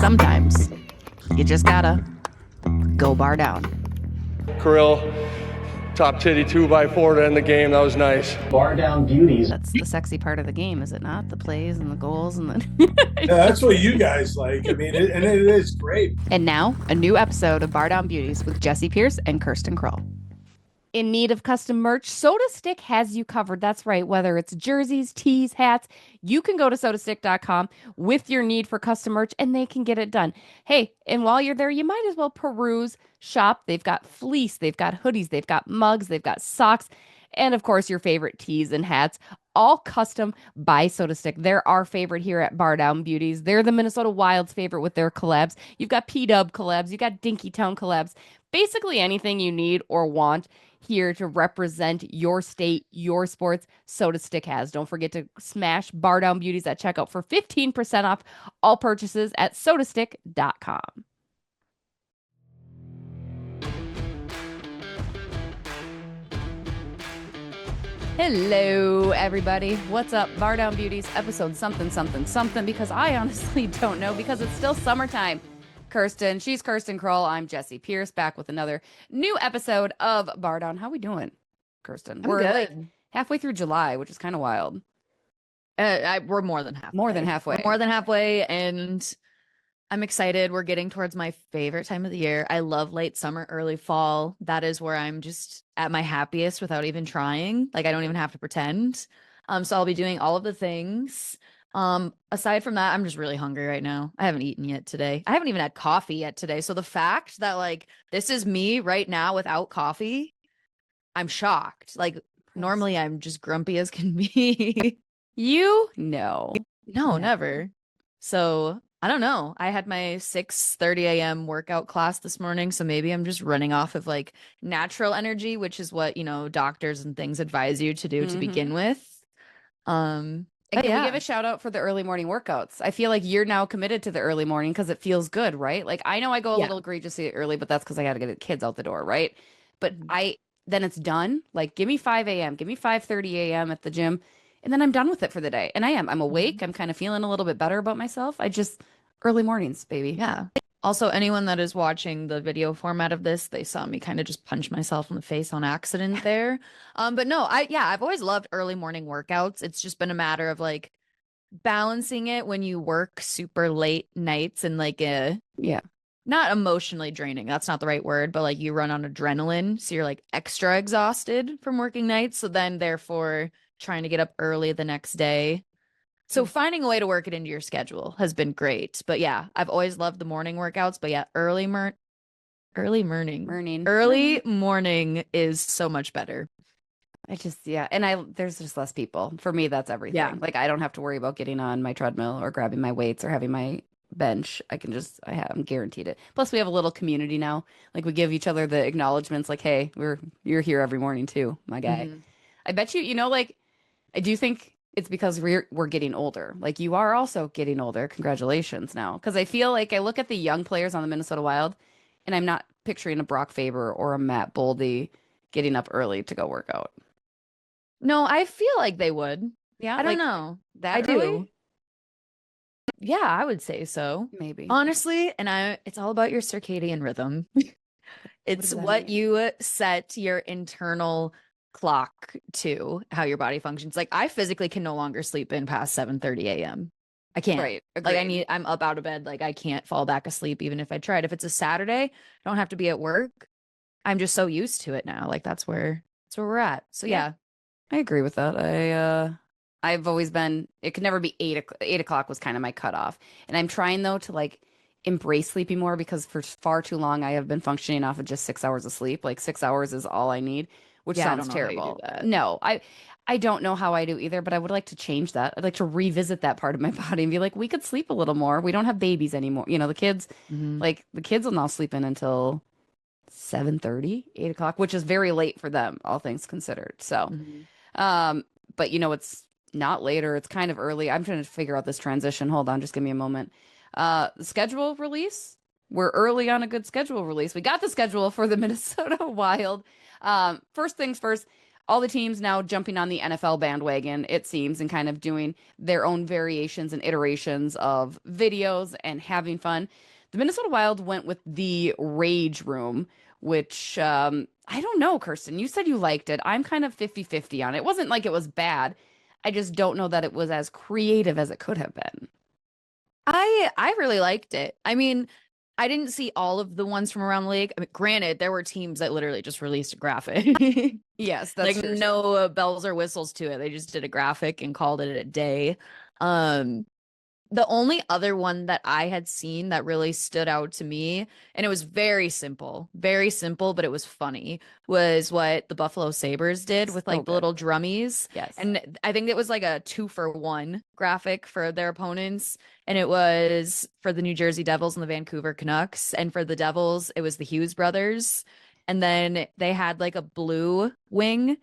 Sometimes you just gotta go bar down. Kirill, top titty 2x4 to end the game. That was nice. Bardown Beauties. That's the sexy part of the game, is it not? The plays and the goals and the. Yeah, that's what you guys like. I mean, it is great. And now, a new episode of Bardown Beauties with Jesse Pierce and Kirsten Kroll. In need of custom merch, SotaStick has you covered. That's right. Whether it's jerseys, tees, hats, you can go to SotaStick.com with your need for custom merch and they can get it done. Hey, and while you're there, you might as well peruse, shop. They've got fleece, they've got hoodies, they've got mugs, they've got socks, and of course, your favorite tees and hats, all custom by SotaStick. They're our favorite here at Bardown Beauties. They're the Minnesota Wild's favorite with their collabs. You've got P-Dub collabs, you've got Dinkytown collabs, basically anything you need or want here to represent your state, your sports, SotaStick has. Don't forget to smash Bardown Beauties at checkout for 15% off all purchases at sotastick.com. Hello, everybody. What's up? Bardown Beauties, episode something, because I honestly don't know, because it's still summertime. She's Kirsten Kroll. I'm Jesse Pierce, back with another new episode of Bardown. How we doing, Kirsten? We're Like halfway through July, which is kind of wild. We're more than halfway. More than halfway. We're more than halfway, and I'm excited. We're getting towards my favorite time of the year. I love late summer, early fall. That is where I'm just at my happiest without even trying. Like, I don't even have to pretend. So I'll be doing all of the things. Aside from that, I'm just really hungry right now. I haven't eaten yet today. I haven't even had coffee yet today. So the fact that like this is me right now without coffee, I'm shocked. Like normally I'm just grumpy as can be. No, Never. So I don't know. I had my 6:30 a.m. workout class this morning. So maybe I'm just running off of like natural energy, which is what, doctors and things advise you to do to begin with. And can we give a shout out for the early morning workouts? I feel like you're now committed to the early morning because it feels good, right? Like I know I go a little egregiously early, but that's because I got to get the kids out the door, right? But then it's done. Like give me 5 a.m., give me 5:30 a.m. at the gym, and then I'm done with it for the day. And I'm awake. I'm kind of feeling a little bit better about myself. Early mornings, baby. Yeah. Also, anyone that is watching the video format of this, they saw me kind of just punch myself in the face on accident there. But no, I've always loved early morning workouts. It's just been a matter of like balancing it when you work super late nights and like not emotionally draining. That's not the right word, but like you run on adrenaline. So you're like extra exhausted from working nights. So then therefore trying to get up early the next day. So finding a way to work it into your schedule has been great. But yeah, I've always loved the morning workouts. But yeah, early morning is so much better. And there's just less people. For me, that's everything. Yeah. Like I don't have to worry about getting on my treadmill or grabbing my weights or having my bench. I'm guaranteed it. Plus we have a little community now. Like we give each other the acknowledgments like, hey, you're here every morning too, my guy. Mm-hmm. I bet you, like I do think it's because we're getting older. Like you are also getting older. Congratulations now. Because I feel like I look at the young players on the Minnesota Wild and I'm not picturing a Brock Faber or a Matt Boldy getting up early to go work out. No, I feel like they would. Yeah. I don't know. That I early? do. Yeah, I would say so. Maybe. Honestly, it's all about your circadian rhythm. It's what you set your internal clock to, how your body functions. Like I physically can no longer sleep in past 7:30 a.m. I can't. Right. Like I'm up out of bed. Like I can't fall back asleep even if I tried. If it's a Saturday, I don't have to be at work. I'm just so used to it now. Like that's where we're at. So yeah. I agree with that. I've always been, it could never be 8 o'clock was kind of my cutoff. And I'm trying though to like embrace sleeping more because for far too long I have been functioning off of just 6 hours of sleep. Like 6 hours is all I need, which sounds terrible. No, I don't know how I do either, but I would like to change that. I'd like to revisit that part of my body and be like, we could sleep a little more. We don't have babies anymore. The kids, like the kids will now sleep in until 7:30, 8 o'clock, which is very late for them, all things considered. So, but it's not later. It's kind of early. I'm trying to figure out this transition. Hold on, just give me a moment. The schedule release. We're early on a good schedule release. We got the schedule for the Minnesota Wild. First things first, all the teams now jumping on the NFL bandwagon, it seems, and kind of doing their own variations and iterations of videos and having fun. The Minnesota Wild went with the Rage Room, which I don't know, Kirsten. You said you liked it. I'm kind of 50-50 on it. It wasn't like it was bad. I just don't know that it was as creative as it could have been. I really liked it. I mean, I didn't see all of the ones from around the league. I mean, granted, there were teams that literally just released a graphic. Yes, that's like true. no bells or whistles to it. They just did a graphic and called it a day. The only other one that I had seen that really stood out to me, and it was very simple, but it was funny, was what the Buffalo Sabres did with like the little drummies. Yes. And I think it was like a 2-for-1 graphic for their opponents. And it was for the New Jersey Devils and the Vancouver Canucks. And for the Devils, it was the Hughes brothers. And then they had like a blue wing,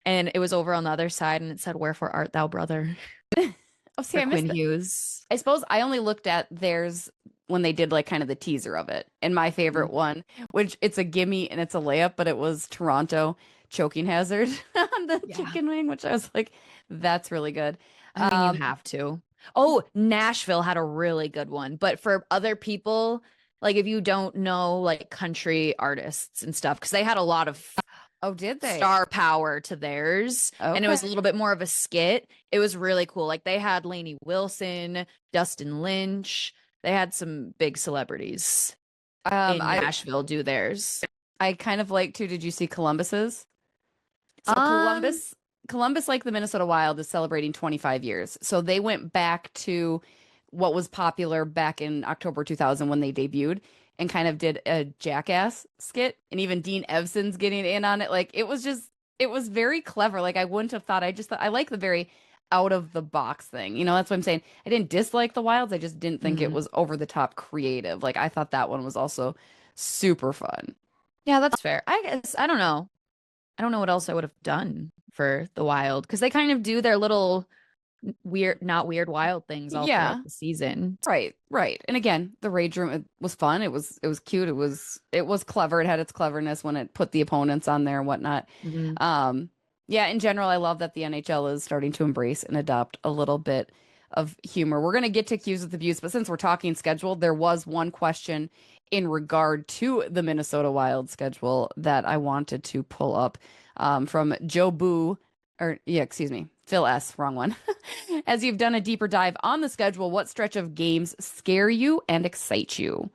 and it was over on the other side, and it said, "Wherefore art thou, brother?" Oh, see, I For missed Quinn it. Hughes. I suppose I only looked at theirs when they did like kind of the teaser of it. And my favorite one, which it's a gimme and it's a layup, but it was Toronto choking hazard on the chicken wing, which I was like, that's really good. I mean, you have to. Oh, Nashville had a really good one. But for other people, like if you don't know like country artists and stuff, because they had a lot of did they? star power to theirs. And it was a little bit more of a skit. It was really cool. Like they had Lainey Wilson, Dustin Lynch. They had some big celebrities in Nashville do theirs. I kind of like to. Did you see Columbus's? So Columbus, like the Minnesota Wild, is celebrating 25 years. So they went back to what was popular back in October 2000 when they debuted and kind of did a Jackass skit. And even Dean Evson's getting in on it. Like, it was very clever. Like, I wouldn't have thought, I like the very out of the box thing. You know, that's what I'm saying. I didn't dislike the Wilds. I just didn't think it was over the top creative. Like, I thought that one was also super fun. Yeah, that's fair. I guess, I don't know. I don't know what else I would have done for the Wild, because they kind of do their little not weird wild things all throughout the season. Right. And again, the Rage Room, it was fun. It was cute. It was clever. It had its cleverness when it put the opponents on there and whatnot. Yeah, in general, I love that the NHL is starting to embrace and adopt a little bit of humor. We're going to get to Cues with Abuse, but since we're talking schedule, there was one question in regard to the Minnesota Wild schedule that I wanted to pull up from Joe Boo, Phil S., wrong one. As you've done a deeper dive on the schedule, what stretch of games scare you and excite you?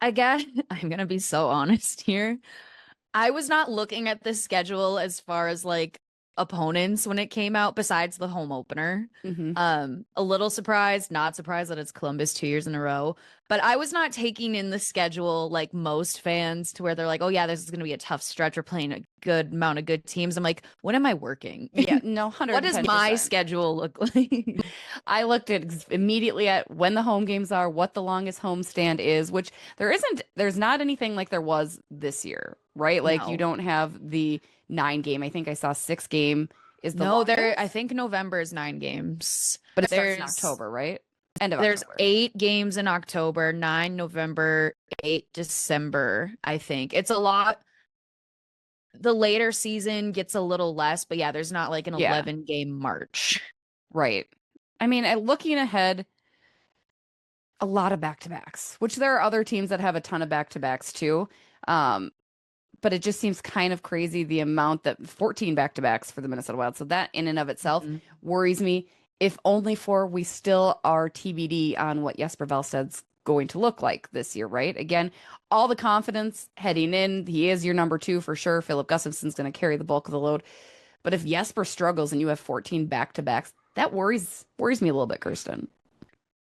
I guess I'm going to be so honest here. I was not looking at this schedule as far as like opponents when it came out, besides the home opener. A little surprised, not surprised that it's Columbus 2 years in a row, but I was not taking in the schedule like most fans to where they're like, oh yeah, this is going to be a tough stretch. We're playing a good amount of good teams. I'm like, when am I working? Yeah, no, 110%. What does my schedule look like? I looked at immediately at when the home games are, what the longest home stand is, which there's not anything like there was this year, right? Like you don't have the 9 game. I think I saw 6 game is the longest. I think November is 9 games, but it starts in October, right? End of there's October. 8 games in October, 9 November, 8 December. I think it's a lot. The later season gets a little less, but yeah, there's not like an 11 game March. Right. I mean, looking ahead, a lot of back-to-backs, which there are other teams that have a ton of back-to-backs too. But it just seems kind of crazy the amount that 14 back-to-backs for the Minnesota Wild. So that in and of itself worries me, if only for we still are TBD on what Jesper Wallsted's going to look like this year, right? Again, all the confidence heading in. He is your number 2 for sure. Philip Gustafsson's going to carry the bulk of the load. But if Jesper struggles and you have 14 back-to-backs, that worries me a little bit, Kirsten.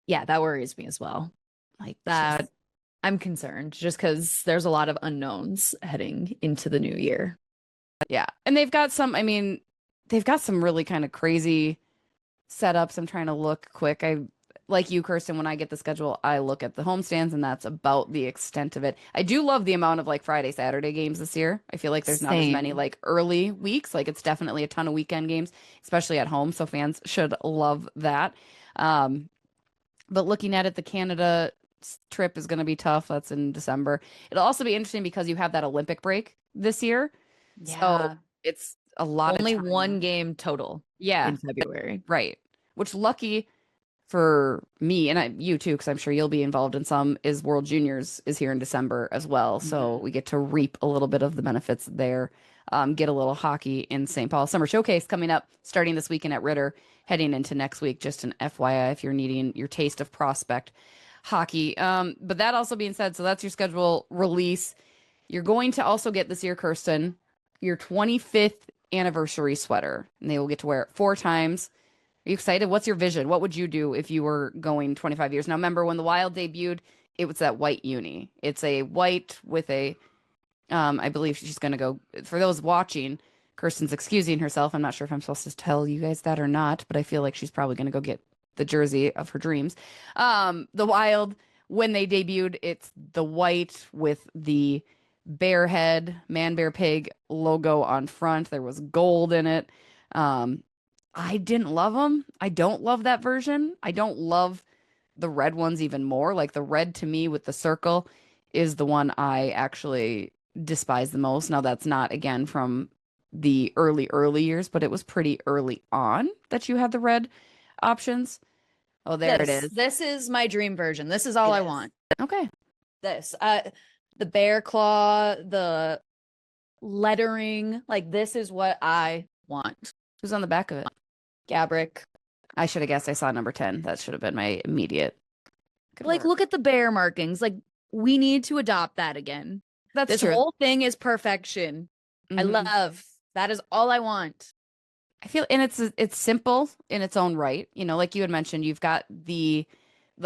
Yeah, that worries me as well. Like that. I'm concerned just because there's a lot of unknowns heading into the new year. Yeah. And they've got some really kind of crazy setups. I'm trying to look quick. I like you, Kirsten, when I get the schedule, I look at the homestands and that's about the extent of it. I do love the amount of like Friday, Saturday games this year. I feel like there's not as many like early weeks. Like it's definitely a ton of weekend games, especially at home. So fans should love that. But looking at it, the Canada trip is going to be tough. That's in December. It'll also be interesting because you have that Olympic break this year. Yeah. So It's a lot Only of time. one game total Yeah, in February. right. Which lucky for me and you too, because I'm sure you'll be involved in some, is World Juniors is here in December as well. So we get to reap a little bit of the benefits there. Get a little hockey in St. Paul. Summer Showcase coming up starting this weekend at Ritter, heading into next week. Just an FYI if you're needing your taste of prospect hockey. But that also being said, so that's your schedule release. You're going to also get this year, Kirsten, your 25th anniversary sweater, and they will get to wear it 4 times. Are you excited? What's your vision? What would you do if you were going 25 years? Now, remember when the Wild debuted, it was that white uni. It's a white with a, I believe she's going to go, for those watching, Kirsten's excusing herself. I'm not sure if I'm supposed to tell you guys that or not, but I feel like she's probably going to go get the jersey of her dreams. The Wild, when they debuted, it's the white with the bear head, man, bear, pig logo on front. There was gold in it. I didn't love them. I don't love that version. I don't love the red ones even more. Like the red to me with the circle is the one I actually despise the most. Now that's not again from the early years, but it was pretty early on that you had the red options. Oh, there it is. This is my dream version. This is all I want. Okay. This, the bear claw, the lettering, like this is what I want. Who's on the back of it? Gabrick. I should have guessed I saw number 10. That should have been my immediate. Like, look at the bear markings. Like, we need to adopt that again. That's this true. whole thing is perfection. I love that is all I want. I feel, and it's simple in its own right. You know, like you had mentioned, you've got the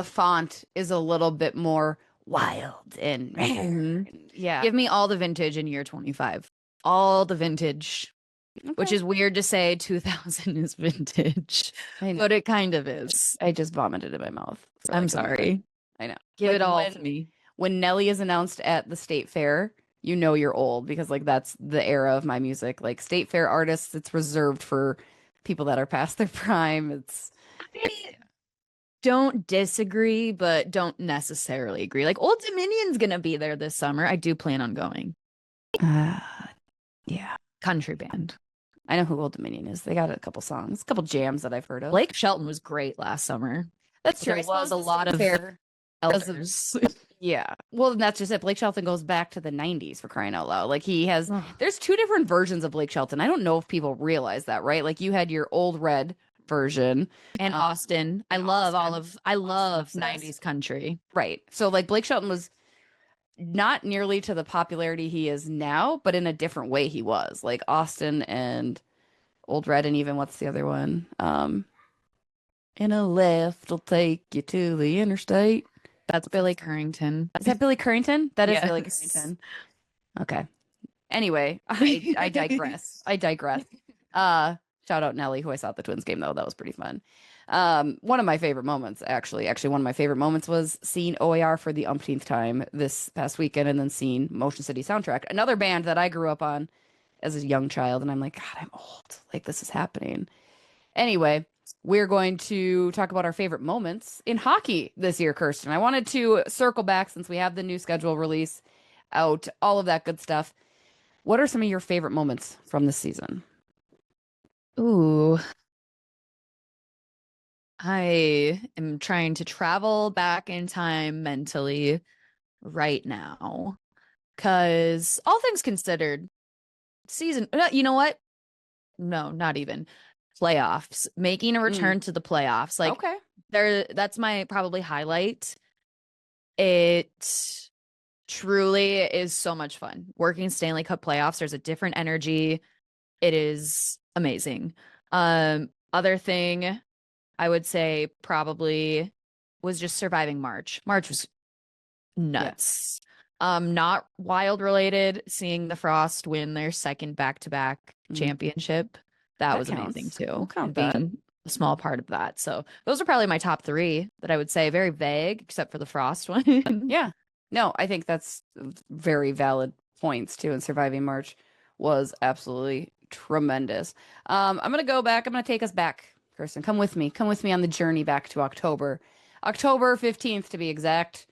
font is a little bit more wild and yeah. Give me all the vintage in year 25. All the vintage. Okay. Which is weird to say 2000 is vintage, but it kind of is. I just vomited in my mouth. I'm sorry. I know. Give it all to me. When Nelly is announced at the State Fair, you know you're old because like that's the era of my music. Like State Fair artists, it's reserved for people that are past their prime. It's don't disagree, but don't necessarily agree. Like Old Dominion's gonna be there this summer. I do plan on going. Yeah. Country band. I know who Old Dominion is. They got a couple songs, a couple jams that I've heard of. Blake Shelton was great last summer. That's true. There was a lot of elders. Yeah. Well, that's just it. Blake Shelton goes back to the 90s for crying out loud. Like he has, there's 2 different versions of Blake Shelton. I don't know if people realize that, right? Like you had your old red version. And Austin. I love 90s country. Right. So like Blake Shelton was not nearly to the popularity he is now, but in a different way he was. Like Austin and Old Red, and even what's the other one? In a left will take you to the interstate. That's Billy Currington. Is that Billy Currington? That is Yes. Billy Currington. Okay. Anyway, I digress. I digress. Shout out Nelly, who I saw at the Twins game though. That was pretty fun. One of my favorite moments, actually one of my favorite moments was seeing OAR for the umpteenth time this past weekend, and then seeing Motion City Soundtrack, another band that I grew up on as a young child, and I'm like, God, I'm old. Like this is happening. Anyway, we're going to talk about our favorite moments in hockey this year, Kirsten. I wanted to circle back since we have the new schedule release out, all of that good stuff. What are some of your favorite moments from this season? Ooh. I am trying to travel back in time mentally right now because all things considered, you know what? No, not even playoffs, making a return to the playoffs. Like that's my probably highlight. It truly is so much fun working Stanley Cup playoffs. There's a different energy. It is amazing. Other thing I would say probably was just surviving March. March was nuts. Yeah. Not Wild related, seeing the Frost win their second back-to-back championship. That was counts. Amazing too. We'll count being a small part of that. So those are probably my top 3 that I would say. Very vague, except for the Frost one. Yeah. No, I think that's very valid points too. And surviving March was absolutely tremendous. I'm going to go back. I'm going to take us back, Kirsten. Come with me. Come with me on the journey back to October 15th to be exact.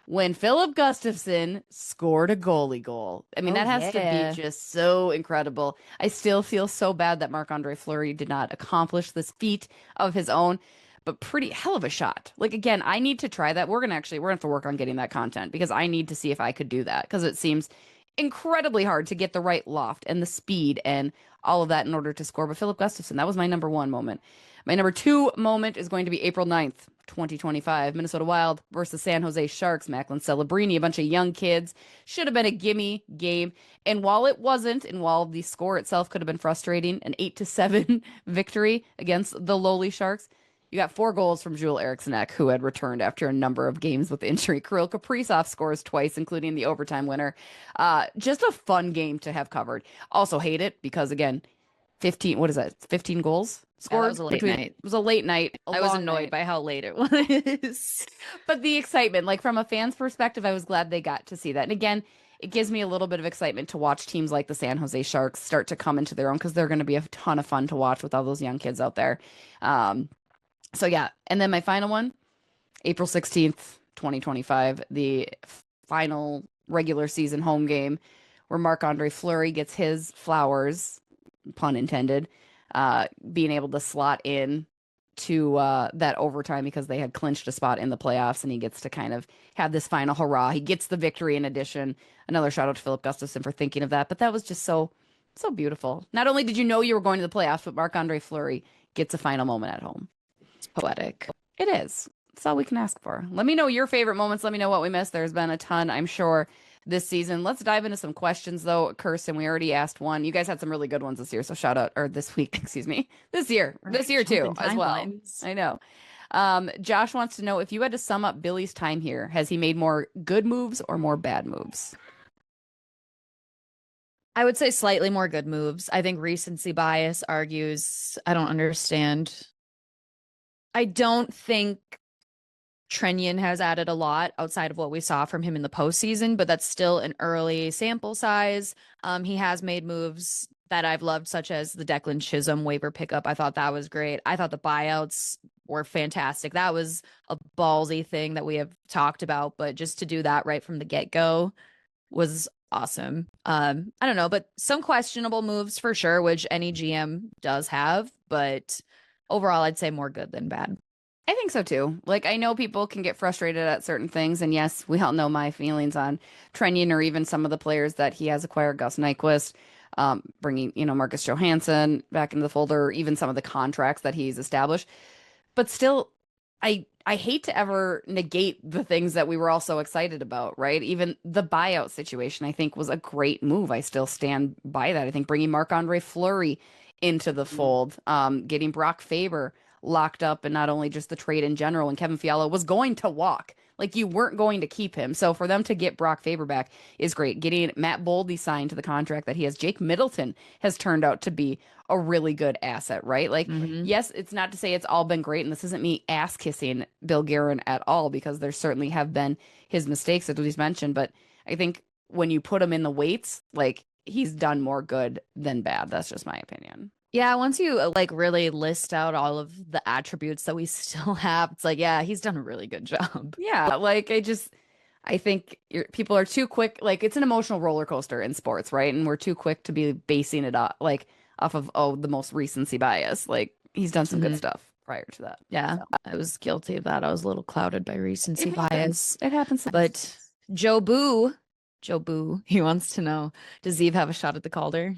when Philip Gustafson scored a goalie goal. I mean, Oh, that has to yeah. be just so incredible. I still feel so bad that Marc-Andre Fleury did not accomplish this feat of his own, but pretty hell of a shot. Like, again, I need to try that. We're gonna have to work on getting that content because I need to see if I could do that because it seems incredibly hard to get the right loft and the speed and all of that in order to score. But Philip Gustafson, that was my number one moment. My number two moment is going to be April 9th, 2025, Minnesota Wild versus San Jose Sharks. Macklin Celebrini, a bunch of young kids. Should have been a gimme game. And while it wasn't, and while the score itself could have been frustrating, an 8-7 victory against the lowly Sharks, you got 4 goals from Joel Eriksson, who had returned after a number of games with injury. Kirill Kaprizov scores twice, including the overtime winner. Just a fun game to have covered. Also hate it because, again, 15, what is that? 15 goals scored? Yeah, that was a late night. It was a late night. I was annoyed by how late it was. But the excitement, like from a fan's perspective, I was glad they got to see that. And again, it gives me a little bit of excitement to watch teams like the San Jose Sharks start to come into their own because they're going to be a ton of fun to watch with all those young kids out there. So yeah, and then my final one, April 16th, 2025, the final regular season home game where Marc-Andre Fleury gets his flowers, pun intended, being able to slot in to that overtime because they had clinched a spot in the playoffs, and he gets to kind of have this final hurrah. He gets the victory in addition. Another shout out to Philip Gustafson for thinking of that, but that was just so beautiful. Not only did you know you were going to the playoffs, but Marc-Andre Fleury gets a final moment at home. It's poetic. It is. That's all we can ask for. Let me know your favorite moments. Let me know what we missed. There's been a ton, I'm sure, this season. Let's dive into some questions, though. Kirsten, we already asked one. You guys had some really good ones this year, so shout out, or this week, excuse me. This year too, as well. I know. Josh wants to know if you had to sum up Billy's time here, has he made more good moves or more bad moves? I would say slightly more good moves. I think recency bias argues, I don't understand. I don't think Trenyan has added a lot outside of what we saw from him in the postseason, but that's still an early sample size. He has made moves that I've loved, such as the Declan Chisholm waiver pickup. I thought that was great. I thought the buyouts were fantastic. That was a ballsy thing that we have talked about, but just to do that right from the get-go was awesome. I don't know, but some questionable moves for sure, which any GM does have, but overall, I'd say more good than bad. I think so too. Like, I know people can get frustrated at certain things, and yes, we all know my feelings on Trenyan or even some of the players that he has acquired, Gus Nyquist, bringing, Marcus Johansson back into the folder, or even some of the contracts that he's established. But still, I hate to ever negate the things that we were all so excited about, right? Even the buyout situation, I think, was a great move. I still stand by that. I think bringing Marc-Andre Fleury into the fold, getting Brock Faber locked up, and not only just the trade in general, and Kevin Fiala was going to walk. Like, you weren't going to keep him. So for them to get Brock Faber back is great. Getting Matt Boldy signed to the contract that he has. Jake Middleton has turned out to be a really good asset, right? Like, yes, it's not to say it's all been great, and this isn't me ass kissing Bill Guerin at all, because there certainly have been his mistakes, as he's mentioned. But I think when you put him in the weights, like, he's done more good than bad. That's just my opinion. Yeah, once you really list out all of the attributes that we still have, it's like, yeah, he's done a really good job. Yeah, like, I think people are too quick. Like, it's an emotional roller coaster in sports, right? And we're too quick to be basing it off of the most recency bias. Like, he's done some good stuff prior to that. Yeah, so. I was guilty of that. I was a little clouded by recency bias. It happens. But Joe Boo, he wants to know, does Eve have a shot at the Calder?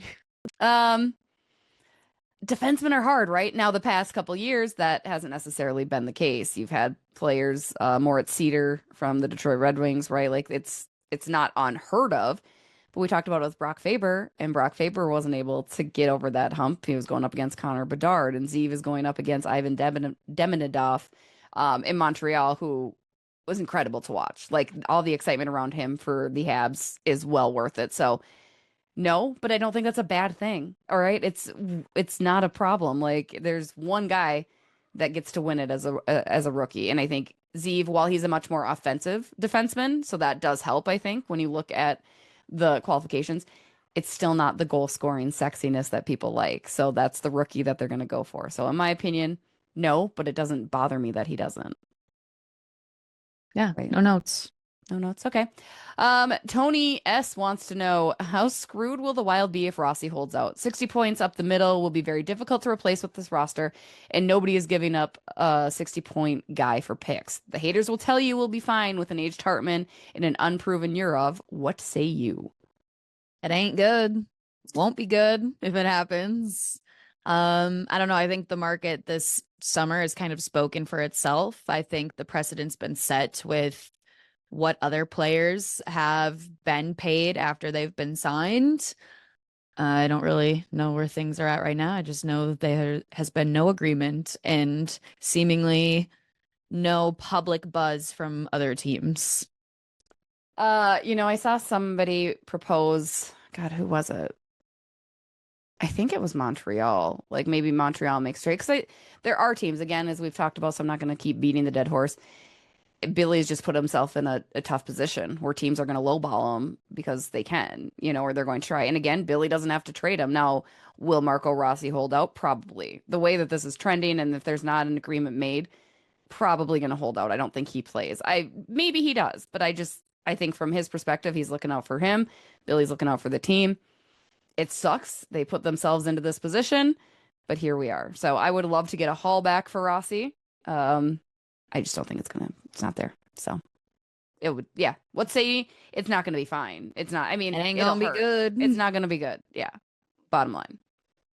Defensemen are hard, right? Now, the past couple years, that hasn't necessarily been the case. You've had players, Moritz Seider from the Detroit Red Wings, right? Like, it's not unheard of. But we talked about it with Brock Faber, and Brock Faber wasn't able to get over that hump. He was going up against Connor Bedard, and Zeev is going up against Ivan Demidov in Montreal, who was incredible to watch. Like, all the excitement around him for the Habs is well worth it. So, no, but I don't think that's a bad thing. All right. It's not a problem. Like, there's one guy that gets to win it as a rookie. And I think Zeev, while he's a much more offensive defenseman, so that does help, I think, when you look at the qualifications, it's still not the goal scoring sexiness that people like. So that's the rookie that they're going to go for. So in my opinion, no, but it doesn't bother me that he doesn't. Yeah. Right. No notes. No, it's okay. Tony S wants to know how screwed will the Wild be if Rossi holds out? 60 points up the middle will be very difficult to replace with this roster, and nobody is giving up a 60-point guy for picks. The haters will tell you we'll be fine with an aged Hartman and an unproven Yurov. What say you? It ain't good. Won't be good if it happens. I don't know. I think the market this summer has kind of spoken for itself. I think the precedent's been set with what other players have been paid after they've been signed. I don't really know where things are at right now. I just know that there has been no agreement and seemingly no public buzz from other teams. I saw somebody propose, God, who was it? I think it was Montreal. Like maybe Montreal makes straight because there are teams, again, as we've talked about, so I'm not going to keep beating the dead horse. Billy's just put himself in a tough position where teams are going to lowball him because they can, or they're going to try. And again, Billy doesn't have to trade him. Now, will Marco Rossi hold out? Probably. The way that this is trending, and if there's not an agreement made, probably going to hold out. I don't think he plays. Maybe he does, but I think from his perspective, he's looking out for him. Billy's looking out for the team. It sucks. They put themselves into this position, but here we are. So I would love to get a haul back for Rossi. I just don't think it's not there. So it would, yeah. Let's say it's not going to be fine. It's not, I mean, It ain't it'll gonna be hurt. good. It's not going to be good. Yeah. Bottom line.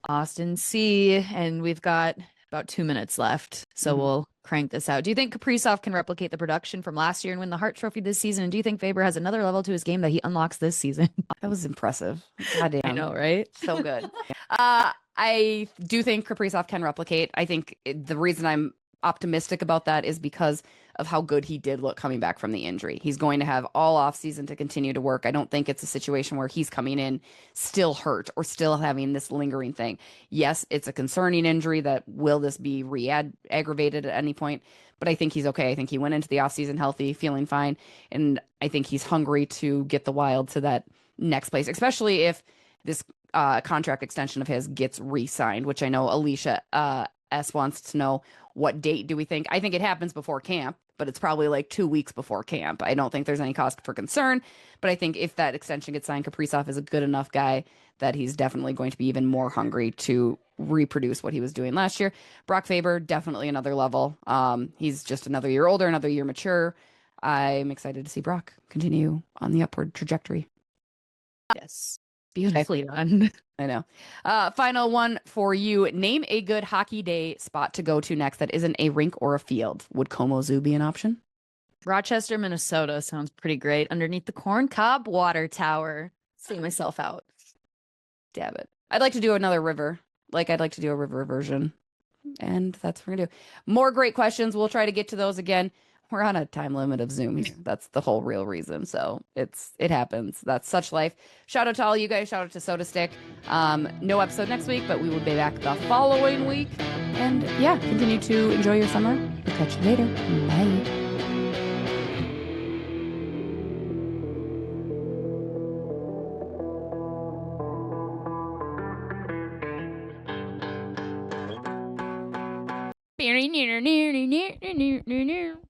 Austin C. And we've got about 2 minutes left. So we'll crank this out. Do you think Kaprizov can replicate the production from last year and win the Hart Trophy this season? And do you think Faber has another level to his game that he unlocks this season? That was impressive. Goddamn. I know, right? So good. I do think Kaprizov can replicate. I think the reason I'm optimistic about that is because of how good he did look coming back from the injury. He's going to have all offseason to continue to work. I don't think it's a situation where he's coming in still hurt or still having this lingering thing. Yes, it's a concerning injury that will this be aggravated at any point, but I think he's okay. I think he went into the offseason healthy, feeling fine, and I think he's hungry to get the Wild to that next place, especially if this contract extension of his gets re-signed, which I know Alicia S wants to know, what date do we think? I think it happens before camp, but it's probably like 2 weeks before camp. I don't think there's any cause for concern, but I think if that extension gets signed, Kaprizov is a good enough guy that he's definitely going to be even more hungry to reproduce what he was doing last year. Brock Faber, definitely another level. He's just another year older, another year mature. I'm excited to see Brock continue on the upward trajectory. Yes. Beautifully done. I know. Final one for you. Name a good hockey day spot to go to next that isn't a rink or a field. Would Como Zoo be an option? Rochester, Minnesota sounds pretty great. Underneath the Corn Cob Water Tower. See myself out. Damn it. I'd like to do another river. I'd like to do a river version. And that's what we're going to do. More great questions. We'll try to get to those again. We're on a time limit of Zoom here. That's the whole real reason. So it happens. That's such life. Shout out to all you guys. Shout out to SotaStick. No episode next week, but we will be back the following week. And yeah, continue to enjoy your summer. We'll catch you later. Bye.